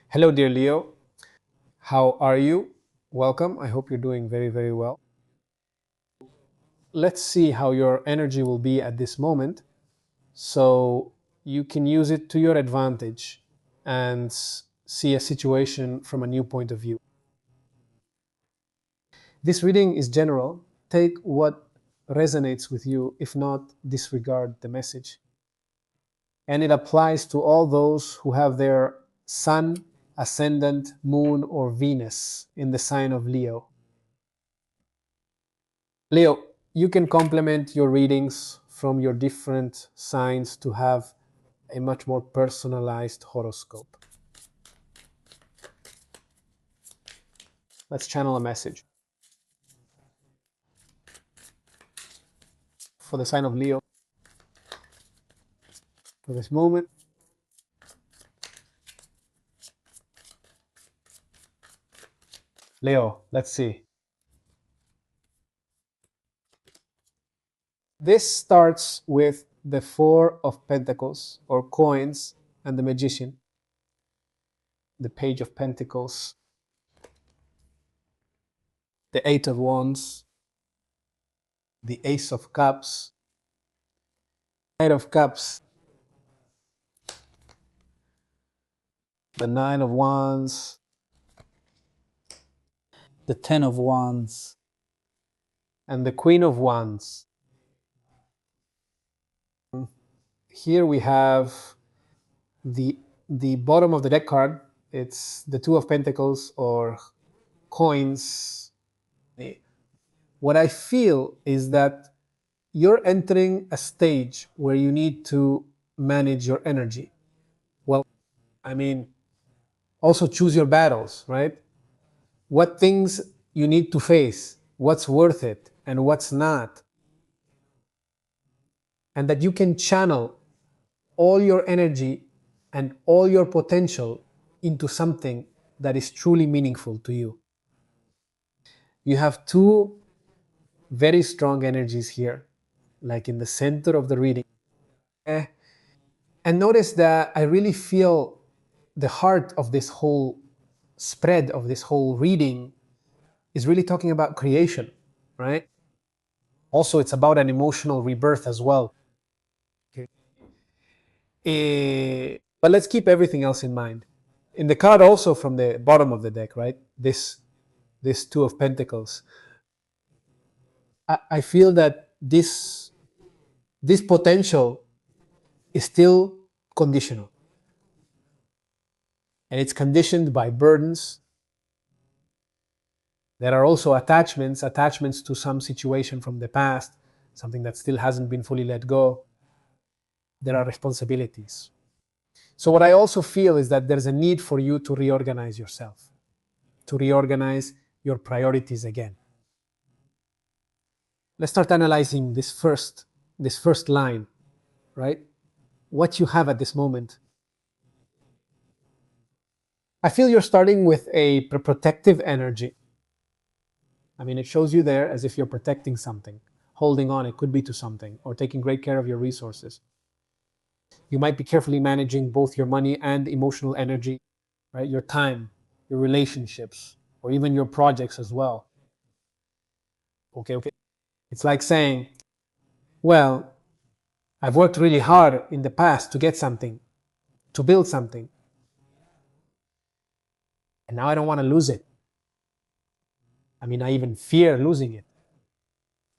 Hello, dear Leo. How are you? Welcome. I hope you're doing very, very well. Let's see how your energy will be at this moment so you can use it to your advantage and see a situation from a new point of view. This reading is general. Take what resonates with you. If not, disregard the message. And it applies to all those who have their sun, ascendant, moon, or Venus in the sign of Leo. Leo, you can complement your readings from your different signs to have a much more personalized horoscope. Let's channel a message for the sign of Leo for this moment. Leo, let's see. This starts with the Four of Pentacles or coins and the Magician, the Page of Pentacles, the Eight of Wands, the Ace of Cups, Knight of Cups, the Nine of Wands, the Ten of Wands, and the Queen of Wands. Here we have the bottom of the deck card. It's the Two of Pentacles or coins. What I feel is that you're entering a stage where you need to manage your energy. Well, I mean, also choose your battles, right? What things you need to face, what's worth it, and what's not. And that you can channel all your energy and all your potential into something that is truly meaningful to you. You have two very strong energies here, like in the center of the reading. And notice that I really feel the heart of this whole spread, of this whole reading, is really talking about creation, right? Also, it's about an emotional rebirth as well. Okay. But let's keep everything else in mind. In the card also from the bottom of the deck, right? This Two of Pentacles. I feel that this potential is still conditional. And it's conditioned by burdens. There are also attachments to some situation from the past, something that still hasn't been fully let go. There are responsibilities. So what I also feel is that there's a need for you to reorganize yourself, to reorganize your priorities again. Let's start analyzing this first line, right? What you have at this moment. I feel you're starting with a protective energy. I mean, it shows you there as if you're protecting something, holding on, it could be to something, or taking great care of your resources. You might be carefully managing both your money and emotional energy, right? Your time, your relationships, or even your projects as well. Okay. It's like saying, well, I've worked really hard in the past to get something, to build something, and now I don't want to lose it. I mean, I even fear losing it.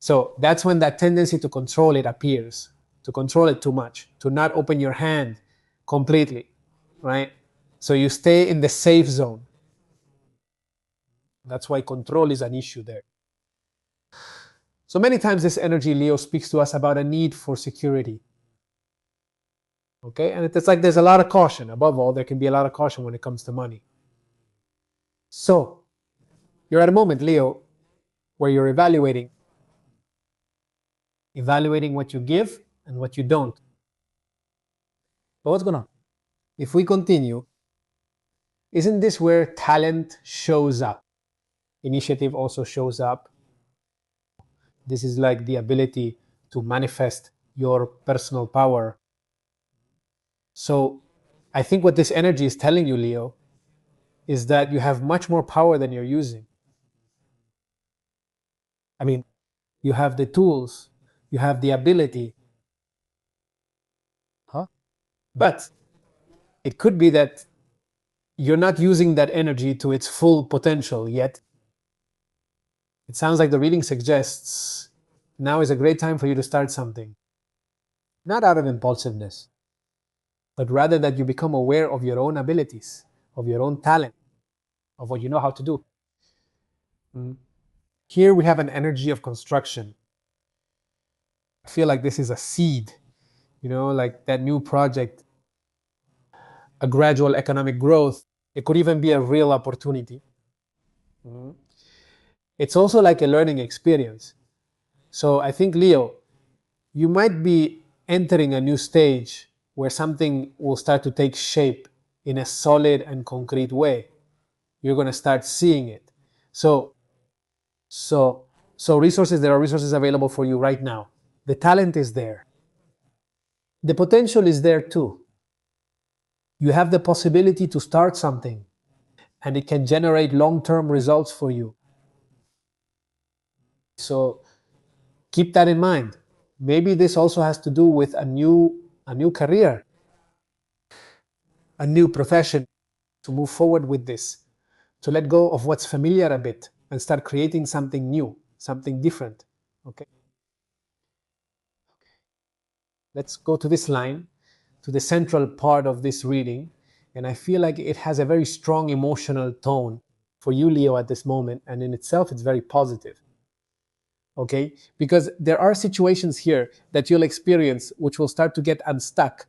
So that's when that tendency to control it appears, to control it too much, to not open your hand completely, right? So you stay in the safe zone. That's why control is an issue there. So many times this energy, Leo, speaks to us about a need for security. Okay, and it's like there's a lot of caution. Above all, there can be a lot of caution when it comes to money. So you're at a moment, Leo, where you're evaluating what you give and what you don't. But what's going on? If we continue, isn't this where talent shows up? Initiative also shows up. This is like the ability to manifest your personal power. So I think what this energy is telling you, Leo, is that you have much more power than you're using. I mean, you have the tools, you have the ability, huh? But it could be that you're not using that energy to its full potential yet. It sounds like the reading suggests now is a great time for you to start something, not out of impulsiveness, but rather that you become aware of your own abilities, of your own talent, of what you know how to do. Mm. Here we have an energy of construction. I feel like this is a seed, like that new project, a gradual economic growth. It could even be a real opportunity. Mhm. It's also like a learning experience. So I think, Leo, you might be entering a new stage where something will start to take shape in a solid and concrete way. You're going to start seeing it. So, so, so resources, there are resources available for you right now. The talent is there. The potential is there too. You have the possibility to start something and it can generate long-term results for you. So keep that in mind. Maybe this also has to do with a new career, a new profession, to move forward with this, to let go of what's familiar a bit and start creating something new, something different. Okay. Let's go to this line, to the central part of this reading. And I feel like it has a very strong emotional tone for you, Leo, at this moment. And in itself, it's very positive. Okay. Because there are situations here that you'll experience which will start to get unstuck.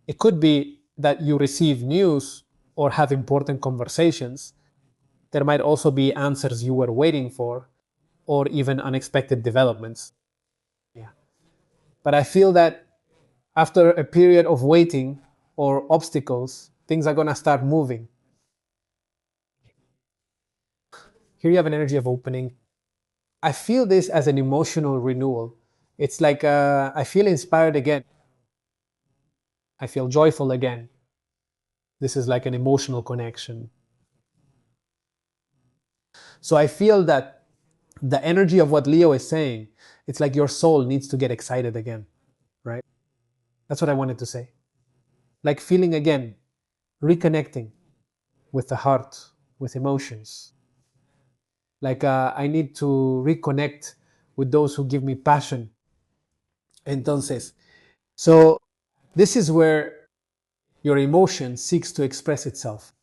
It could be that you receive news or have important conversations. There might also be answers you were waiting for or even unexpected developments. Yeah. But I feel that after a period of waiting or obstacles, things are going to start moving. Here you have an energy of opening. I feel this as an emotional renewal. It's like I feel inspired again. I feel joyful again. This is like an emotional connection. So I feel that the energy of what Leo is saying, it's like your soul needs to get excited again, right? That's what I wanted to say. Like feeling again, reconnecting with the heart, with emotions. Like I need to reconnect with those who give me passion. Entonces, so this is where your emotion seeks to express itself.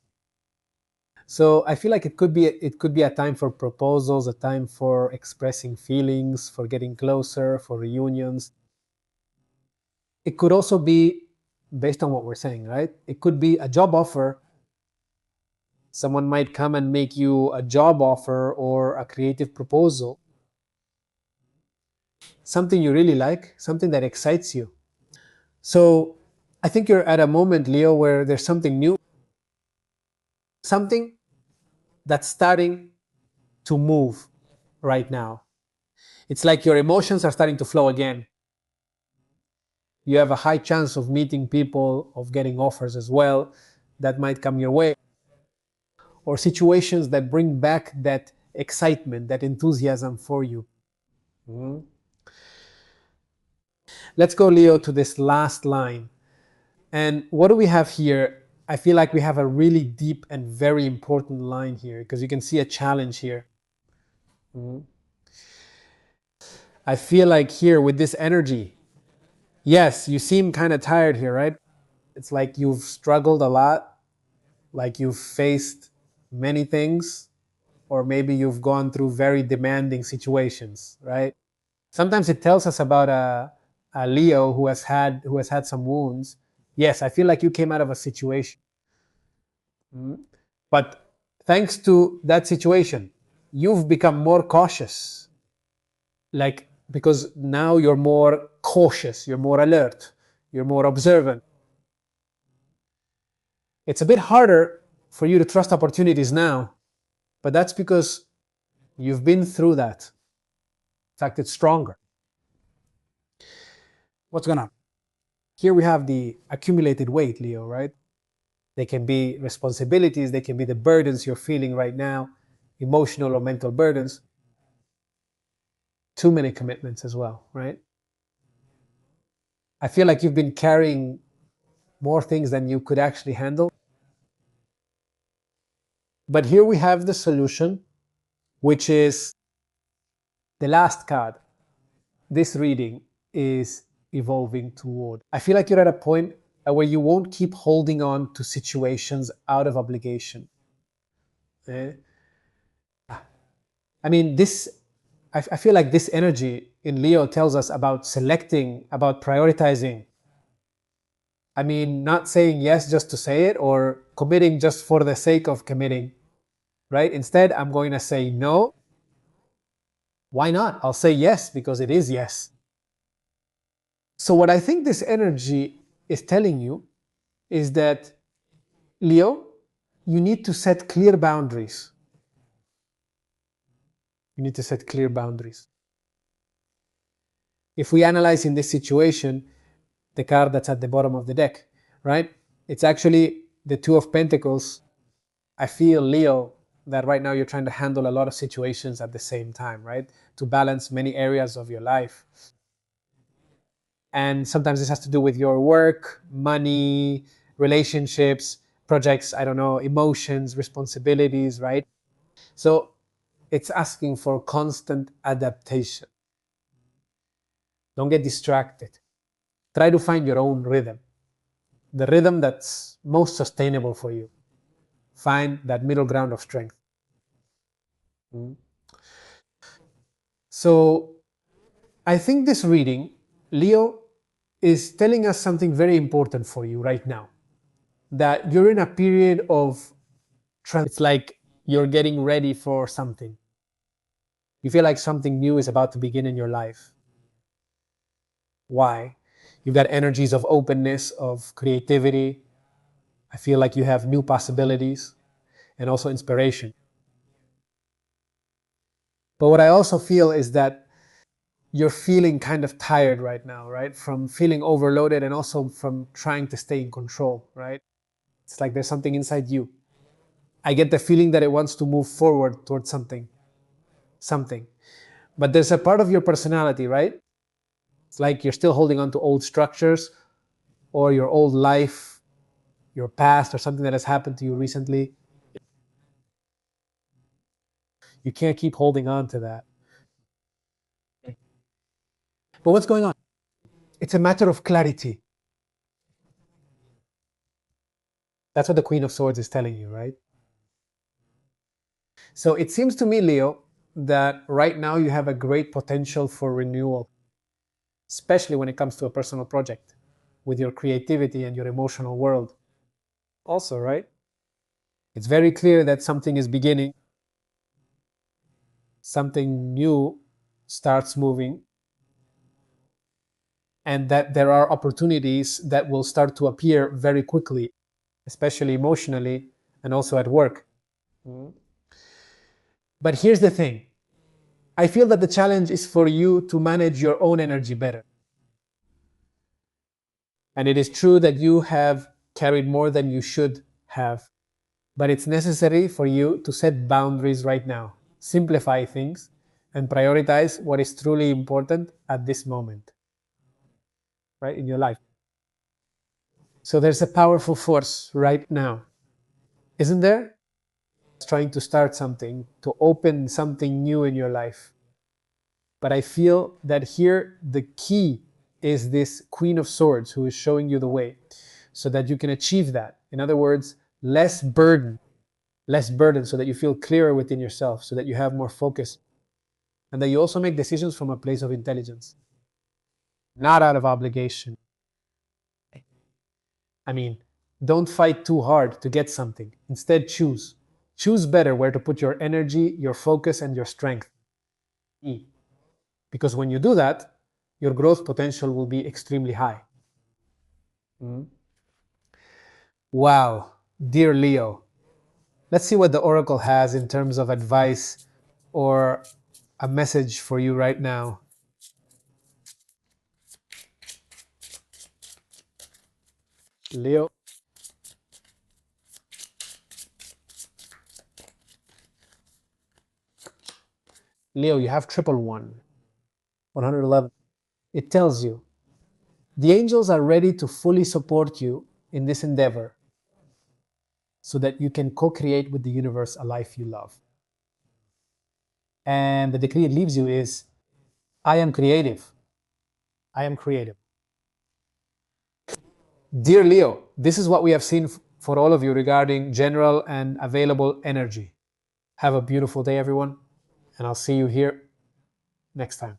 So I feel like it could be a time for proposals, a time for expressing feelings, for getting closer, for reunions. It could also be based on what we're saying, right? It could be a job offer. Someone might come and make you a job offer or a creative proposal, something you really like, something that excites you. So I think you're at a moment, Leo, where there's something new, something that's starting to move right now. It's like your emotions are starting to flow again. You have a high chance of meeting people, of getting offers as well that might come your way, or situations that bring back that excitement, that enthusiasm for you. Mhm. Let's go, Leo, to this last line. And what do we have here? I feel like we have a really deep and very important line here because you can see a challenge here. Mhm. I feel like here with this energy, yes, you seem kind of tired here, right? It's like you've struggled a lot, like you've faced many things, or maybe you've gone through very demanding situations, right? Sometimes it tells us about a Leo who has had some wounds. Yes, I feel like you came out of a situation. Mhm. But thanks to that situation, you've become more cautious. Like, because now you're more cautious, you're more alert, you're more observant. It's a bit harder for you to trust opportunities now, but that's because you've been through that. In fact, it's stronger. What's going on? Here we have the accumulated weight, Leo, right? They can be responsibilities, they can be the burdens you're feeling right now, emotional or mental burdens. Too many commitments as well, right? I feel like you've been carrying more things than you could actually handle. But here we have the solution, which is the last card. This reading is evolving toward. I feel like you're at a point where you won't keep holding on to situations out of obligation. Eh? I mean, I feel like this energy in Leo tells us about selecting, about prioritizing. I mean, not saying yes just to say it or committing just for the sake of committing, right? Instead, I'm going to say no. Why not? I'll say yes because it is yes. So, what I think this energy is telling you is that, Leo, you need to set clear boundaries. You need to set clear boundaries. If we analyze in this situation, the card that's at the bottom of the deck, right? It's actually the Two of Pentacles. I feel, Leo, that right now you're trying to handle a lot of situations at the same time, right? To balance many areas of your life. And sometimes this has to do with your work, money, relationships, projects, I don't know, emotions, responsibilities, right? So it's asking for constant adaptation. Don't get distracted. Try to find your own rhythm, the rhythm that's most sustainable for you. Find that middle ground of strength. Mm. So I think this reading, Leo, is telling us something very important for you right now. That you're in a period of it's like you're getting ready for something. You feel like something new is about to begin in your life. Why? You've got energies of openness, of creativity. I feel like you have new possibilities and also inspiration. But what I also feel is that you're feeling kind of tired right now, right? From feeling overloaded and also from trying to stay in control, right? It's like there's something inside you. I get the feeling that it wants to move forward towards something. But there's a part of your personality, right? It's like you're still holding on to old structures or your old life, your past, or something that has happened to you recently. You can't keep holding on to that. But what's going on? It's a matter of clarity. That's what the Queen of Swords is telling you, right? So it seems to me, Leo, that right now you have a great potential for renewal, especially when it comes to a personal project with your creativity and your emotional world. Also, right? It's very clear that something is beginning, something new starts moving, and that there are opportunities that will start to appear very quickly, especially emotionally and also at work. Mm. But here's the thing. I feel that the challenge is for you to manage your own energy better. And it is true that you have carried more than you should have, but it's necessary for you to set boundaries right now, simplify things, and prioritize what is truly important at this moment, right, in your life. So there's a powerful force right now, isn't there? It's trying to start something, to open something new in your life. But I feel that here the key is this Queen of Swords who is showing you the way so that you can achieve that. In other words, less burden so that you feel clearer within yourself, so that you have more focus, and that you also make decisions from a place of intelligence, not out of obligation. I mean, don't fight too hard to get something. Instead, choose. Choose better where to put your energy, your focus, and your strength. Because when you do that, your growth potential will be extremely high. Mm. Wow, dear Leo. Let's see what the Oracle has in terms of advice or a message for you right now. Leo. Leo, you have triple one, 111. It tells you the angels are ready to fully support you in this endeavor so that you can co-create with the universe a life you love. And the decree it leaves you is, I am creative. I am creative. Dear Leo, this is what we have seen for all of you regarding general and available energy. Have a beautiful day, everyone, and I'll see you here next time.